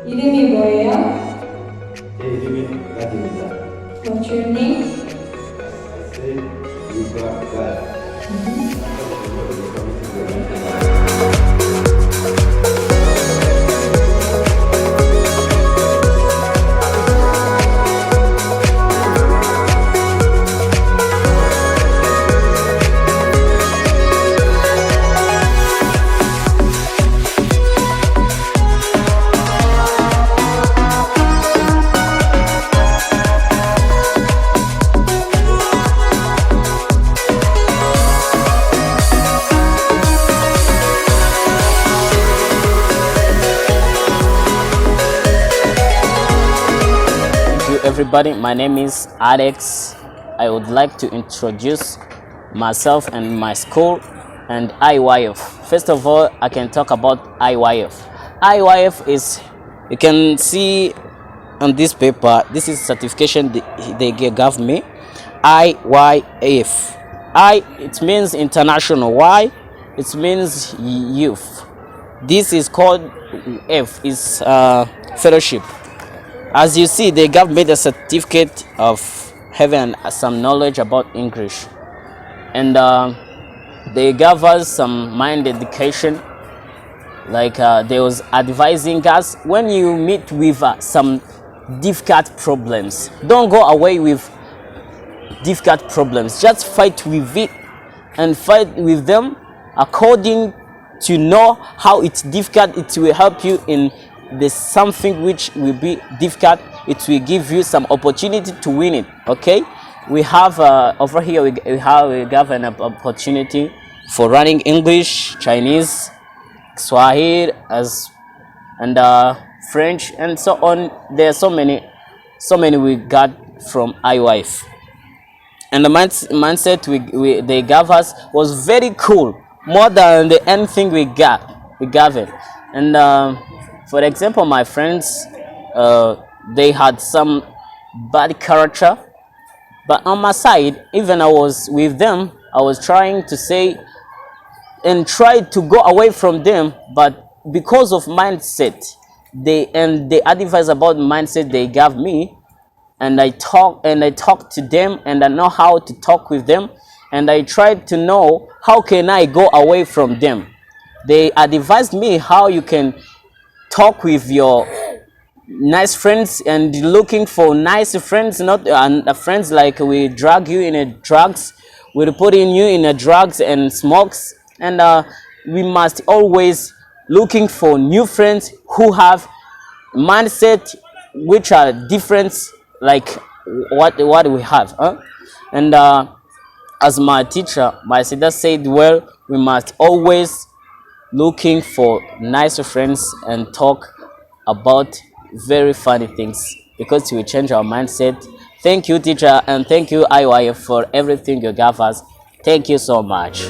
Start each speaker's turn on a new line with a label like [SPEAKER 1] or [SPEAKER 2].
[SPEAKER 1] 이름이 뭐예요?
[SPEAKER 2] 제 이름이 라디입니다.
[SPEAKER 1] What's your name?
[SPEAKER 2] 제 유가가
[SPEAKER 3] Everybody, my name is Alex. I would like to introduce myself and my school and IYF. First of all, I can talk about IYF. IYF is, you can see on this paper, this is certification they gave me. IYF. I, it means international. Y, it means youth. This is called F, is fellowship. As you see, they gave me the certificate of having some knowledge about English, and they gave us some mind education. Like they was advising us, when you meet with some difficult problems, don't go away with difficult problems. Just fight with it and fight with them according to know how it's difficult. It will help you in there's something which will be difficult. It will give you some opportunity to win it. Okay, we have over here we have an opportunity for running English, Chinese, Swahili as and French and so on. There are so many we got from IYF, and the mindset they gave us was very cool, more than anything we gave it. And for example, my friends, they had some bad character, but on my side, even I was with them, I was trying to say and try to go away from them, but because of mindset, they advice about mindset they gave me, and I talk to them, and I know how to talk with them, and I tried to know how can I go away from them. They advised me how you can talk with your nice friends and looking for nice friends, not friends like we drag you in a drugs, we put in you in a drugs and smokes, and we must always looking for new friends who have mindset which are different like what we have, and as my teacher, my sister said, well, we must always looking for nice friends and talk about very funny things, because we change our mindset. Thank you, teacher, and thank you, IYF, for everything you gave us. Thank you so much.